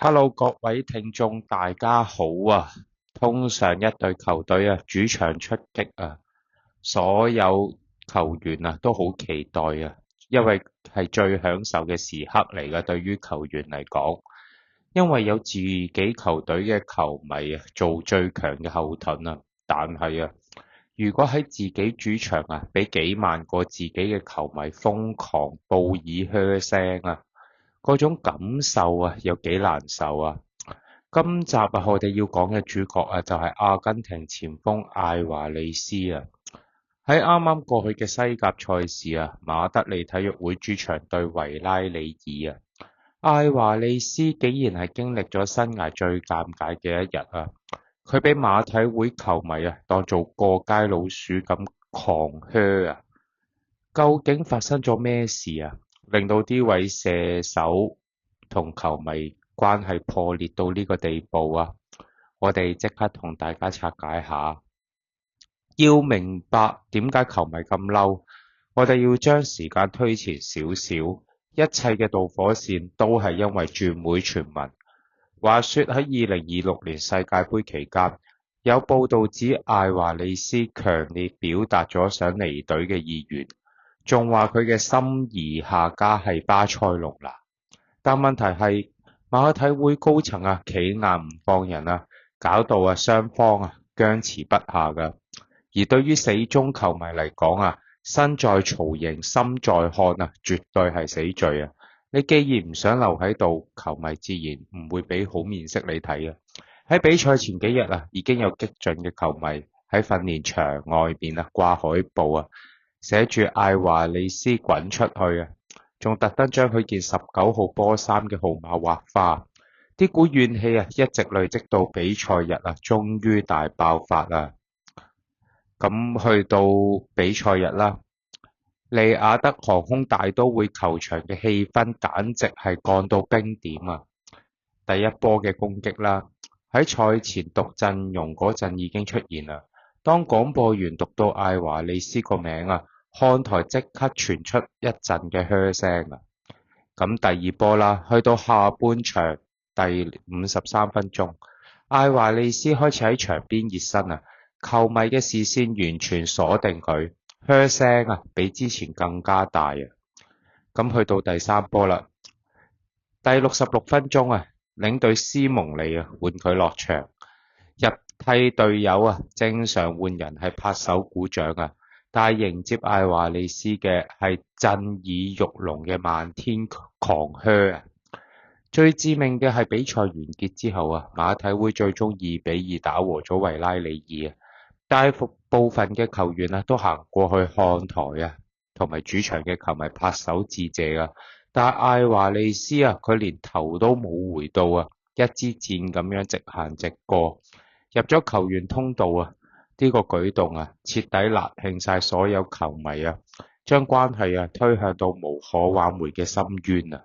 Hello，各位聽眾，大家好啊！通常一隊球隊主場出擊所有球員都好期待因為係最享受嘅時刻嚟嘅，對於球員嚟講，因為有自己球隊嘅球迷做最強嘅後盾但係如果喺自己主場俾幾萬個自己嘅球迷瘋狂報以噓聲嗰種感受有幾難受今集我哋要講嘅主角就係阿根廷前鋒艾華利斯喺啱啱過去嘅西甲賽事馬德里體育會主場對維拉利爾艾華利斯竟然係經歷咗生涯最尷尬嘅一日佢俾馬體會球迷當做過街老鼠咁狂噓究竟發生咗咩事令到呢位射手同球迷關係破裂到呢個地步我哋即刻同大家拆解下。要明白點解球迷咁嬲，我哋要將時間推前少少，一切嘅導火線都係因為轉會傳聞。話說喺2026年世界盃期間，有報道指艾華利斯強烈表達咗想離隊嘅意願，仲話佢嘅心儀下家係巴塞隆拿。但問題係馬體會高層企硬唔放人搞到雙方僵持不下㗎。而對於死忠球迷嚟講身在曹營心在漢絕對係死罪你既然唔想留喺度，球迷自然唔會俾好面色你睇喺比賽前幾日已經有激進嘅球迷喺訓練場外面掛海報寫住艾華利斯滾出去仲特登將佢件19號波衫嘅號碼畫花。啲股怨氣一直累積到比賽日終於大爆發咁去到比賽日利雅得航空大都會球場嘅氣氛簡直係降到冰點第一波嘅攻擊喺賽前讀陣容嗰陣已經出現當廣播員讀到艾華利斯個名看台即刻傳出一陣嘅噓聲咁第二波去到下半場第53分鐘，艾華利斯開始喺場邊熱身球迷嘅視線完全鎖定佢，噓聲比之前更加大咁去到第三波第66分鐘領隊斯蒙尼換佢落場，入替隊友正常換人係拍手鼓掌但係迎接艾華利斯嘅係震耳欲聾嘅漫天狂噓最致命嘅係比賽完結之後馬體會最終2-2打和咗維拉利爾大部分嘅球員都行過去看台同埋主場嘅球迷拍手致謝但係艾華利斯佢連頭都冇回到一支箭咁樣直行直過入咗球員通道呢個舉動徹底辣興晒所有球迷將關係推向到無可挽回嘅深淵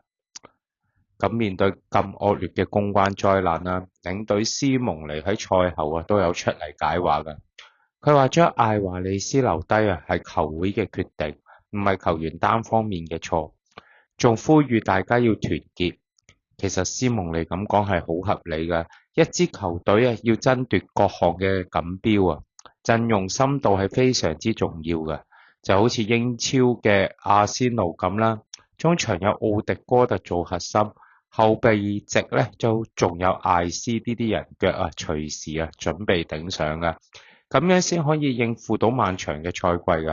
咁面對咁惡劣嘅公關災難領隊斯蒙尼喺賽後都有出嚟解話佢話將艾華利斯留低係球會嘅決定，唔係球員單方面嘅錯，仲呼籲大家要團結。其實斯蒙尼咁講係好合理嘅，一支球隊要爭奪各項嘅錦標陣容深度係非常之重要嘅，就好似英超嘅阿仙奴咁啦，中場有奧迪哥特做核心，後備席就仲有艾斯呢啲人腳隨時準備頂上咁樣先可以應付到漫長嘅賽季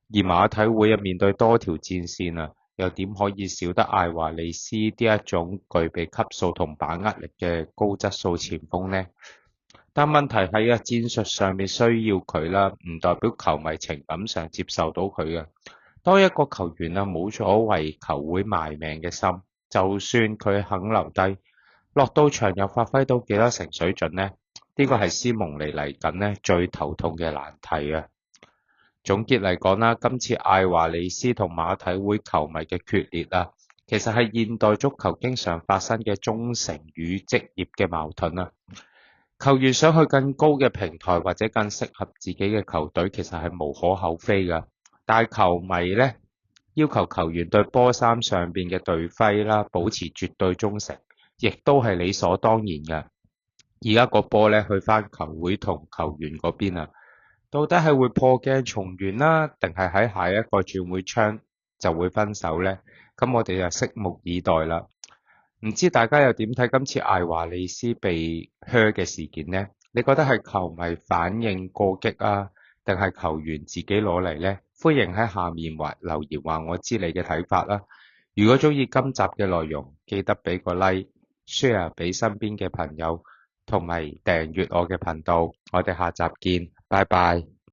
而馬體會面對多條戰線又點可以少得艾華利斯呢一種具備級數同把握力嘅高質素前鋒呢？但問題係戰術上面需要佢唔代表球迷情感上接受到佢當一個球員冇咗為球會賣命嘅心，就算佢肯留低，落到場又發揮到幾多成水準呢？呢個係斯蒙尼嚟緊最頭痛嘅難題總結嚟講今次艾華利斯同馬體會球迷嘅決裂其實係現代足球經常發生嘅忠誠與職業嘅矛盾球員想去更高嘅平台或者更適合自己嘅球隊，其實係無可厚非但係球迷要求球員對波衫上邊嘅隊徽保持絕對忠誠，亦都係理所當然嘅。而家個波咧去翻球會同球員嗰邊啊，到底係會破鏡重圓啦，定係喺下一個轉會窗就會分手呢？咁我哋就拭目以待啦。唔知大家又點睇今次艾華利斯被靴嘅事件呢？你覺得係球迷反應過激啊，定係球員自己攞嚟呢？歡迎喺下面留言話我知你嘅睇法啦。如果鍾意今集嘅內容，記得俾個 like、share 俾身邊嘅朋友，同埋訂閱我嘅頻道。我哋下集見，拜拜。